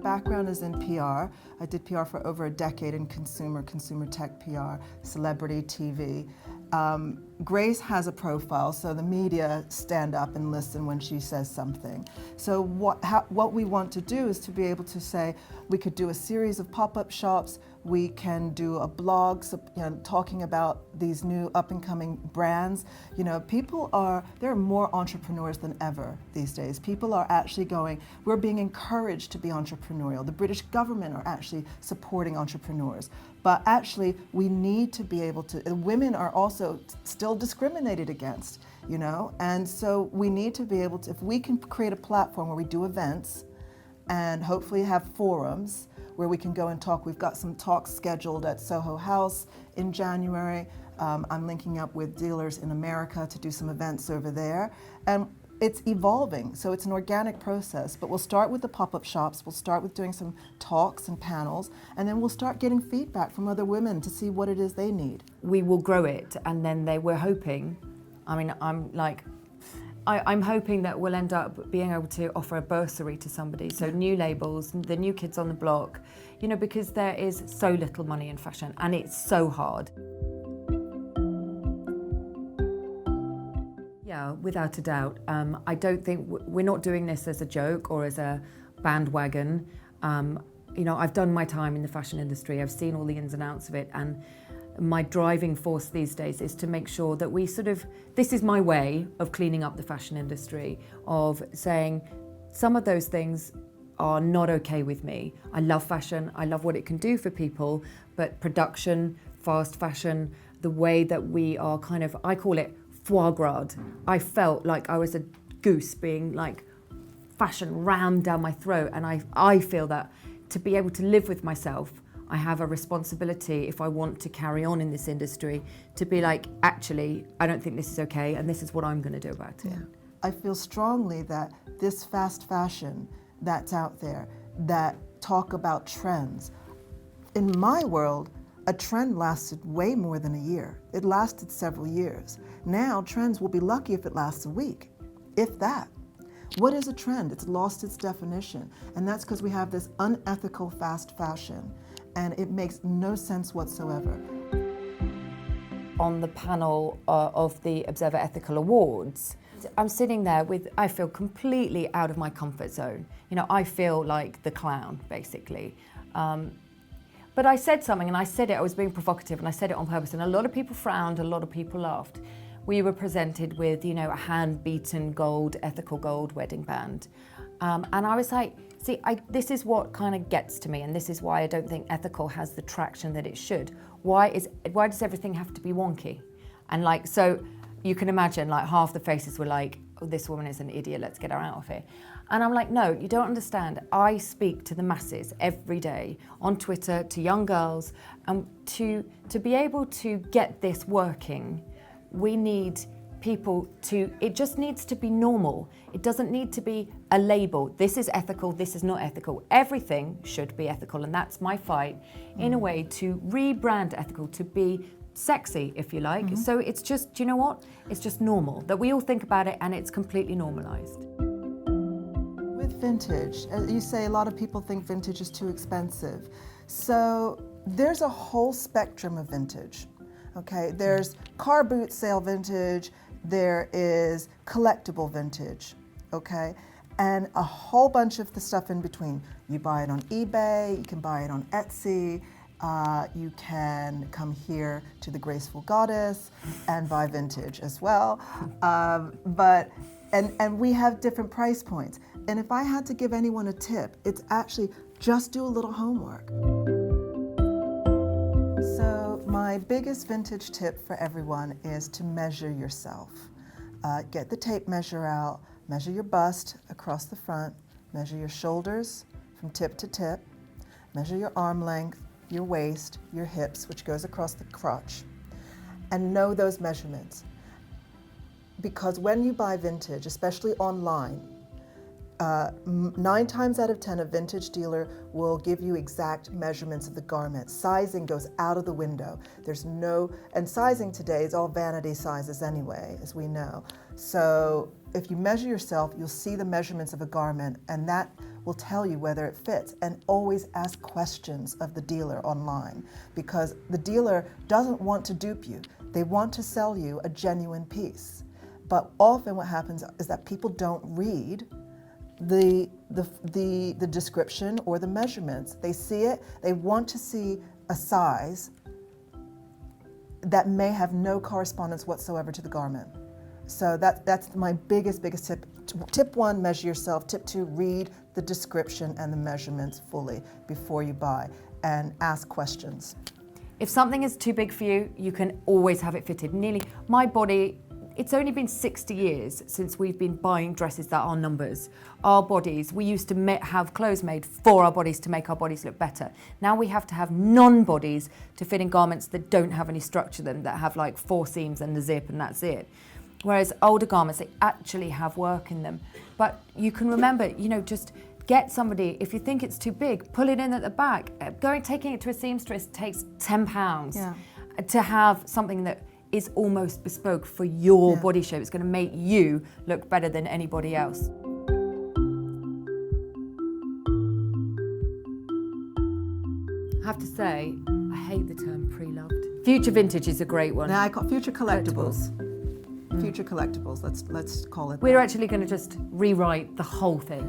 background is in PR. I did PR for over a decade in consumer tech PR, celebrity TV. Grace has a profile, so the media stand up and listen when she says something. So what we want to do is to be able to say, we could do a series of pop-up shops, we can do a blog, talking about these new up-and-coming brands. There are more entrepreneurs than ever these days. People are actually we're being encouraged to be entrepreneurial. The British government are actually supporting entrepreneurs. But actually, we need to be able to, women are also still discriminated against, and so we need to be able to, if we can create a platform where we do events and hopefully have forums where we can go and talk. We've got some talks scheduled at Soho House in January. I'm linking up with dealers in America to do some events over there. And it's evolving, so it's an organic process, but we'll start with the pop-up shops, we'll start with doing some talks and panels, and then we'll start getting feedback from other women to see what it is they need. We will grow it, and then we're hoping, I'm hoping that we'll end up being able to offer a bursary to somebody, so new labels, the new kids on the block, because there is so little money in fashion, and it's so hard. Yeah, without a doubt. I don't think we're not doing this as a joke or as a bandwagon. I've done my time in the fashion industry. I've seen all the ins and outs of it, and my driving force these days is to make sure that this is my way of cleaning up the fashion industry, of saying some of those things are not okay with me. I love fashion, I love what it can do for people, but production, fast fashion, the way that we are I call it foie gras. I felt like I was a goose being fashion rammed down my throat, and I feel that to be able to live with myself, I have a responsibility, if I want to carry on in this industry, to be actually, I don't think this is okay, and this is what I'm going to do about it. Yeah. I feel strongly that this fast fashion that's out there, that talk about trends, in my world, a trend lasted way more than a year. It lasted several years. Now, trends will be lucky if it lasts a week, if that. What is a trend? It's lost its definition. And that's because we have this unethical fast fashion, and it makes no sense whatsoever. On the panel of the Observer Ethical Awards, I'm sitting there I feel completely out of my comfort zone. I feel like the clown, basically. But I said something, and I was being provocative, and I said it on purpose, and a lot of people frowned, a lot of people laughed. We were presented with, a hand-beaten gold, ethical gold wedding band. And I was like, see, this is what kind of gets to me, and this is why I don't think ethical has the traction that it should. Why does everything have to be wonky? And so you can imagine, half the faces were like, oh, this woman is an idiot, let's get her out of here. And I'm like, no, you don't understand. I speak to the masses every day on Twitter, to young girls, and to be able to get this working, we need people it just needs to be normal. It doesn't need to be a label. This is ethical, this is not ethical. Everything should be ethical, and that's my fight, in a way, to rebrand ethical, to be sexy, if you like. Mm-hmm. So it's just, do you know what? It's just normal, that we all think about it, and it's completely normalized. With vintage, as you say, a lot of people think vintage is too expensive. So there's a whole spectrum of vintage. Okay, there's car boot sale vintage, there is collectible vintage, okay? And a whole bunch of the stuff in between. You buy it on eBay, you can buy it on Etsy, you can come here to the Graceful Goddess and buy vintage as well. And we have different price points. And if I had to give anyone a tip, it's actually just do a little homework. So my biggest vintage tip for everyone is to measure yourself. Get the tape measure out, measure your bust across the front, measure your shoulders from tip to tip, measure your arm length, your waist, your hips, which goes across the crotch, and know those measurements. Because when you buy vintage, especially online, 9 times out of 10, a vintage dealer will give you exact measurements of the garment. Sizing goes out of the window. And sizing today is all vanity sizes anyway, as we know. So if you measure yourself, you'll see the measurements of a garment, and that will tell you whether it fits. And always ask questions of the dealer online, because the dealer doesn't want to dupe you. They want to sell you a genuine piece. But often what happens is that people don't read the description or the measurements. They see it, they want to see a size that may have no correspondence whatsoever to the garment. So that's my biggest tip. Tip 1, measure yourself. Tip 2, read the description and the measurements fully before you buy, and ask questions. If something is too big for you, you can always have it fitted. My body, it's only been 60 years since we've been buying dresses that are numbers. Our bodies, we used to have clothes made for our bodies to make our bodies look better. Now we have to have non-bodies to fit in garments that don't have any structure to them, that have like 4 seams and a zip and that's it. Whereas older garments, they actually have work in them. But you can remember, just get somebody, if you think it's too big, pull it in at the back. Taking it to a seamstress takes £10 to have something that is almost bespoke for your body shape. It's going to make you look better than anybody else. I have to say, I hate the term pre-loved. Future vintage is a great one. Now I call future collectibles. Future collectibles. Let's call it. We're actually going to just rewrite the whole thing.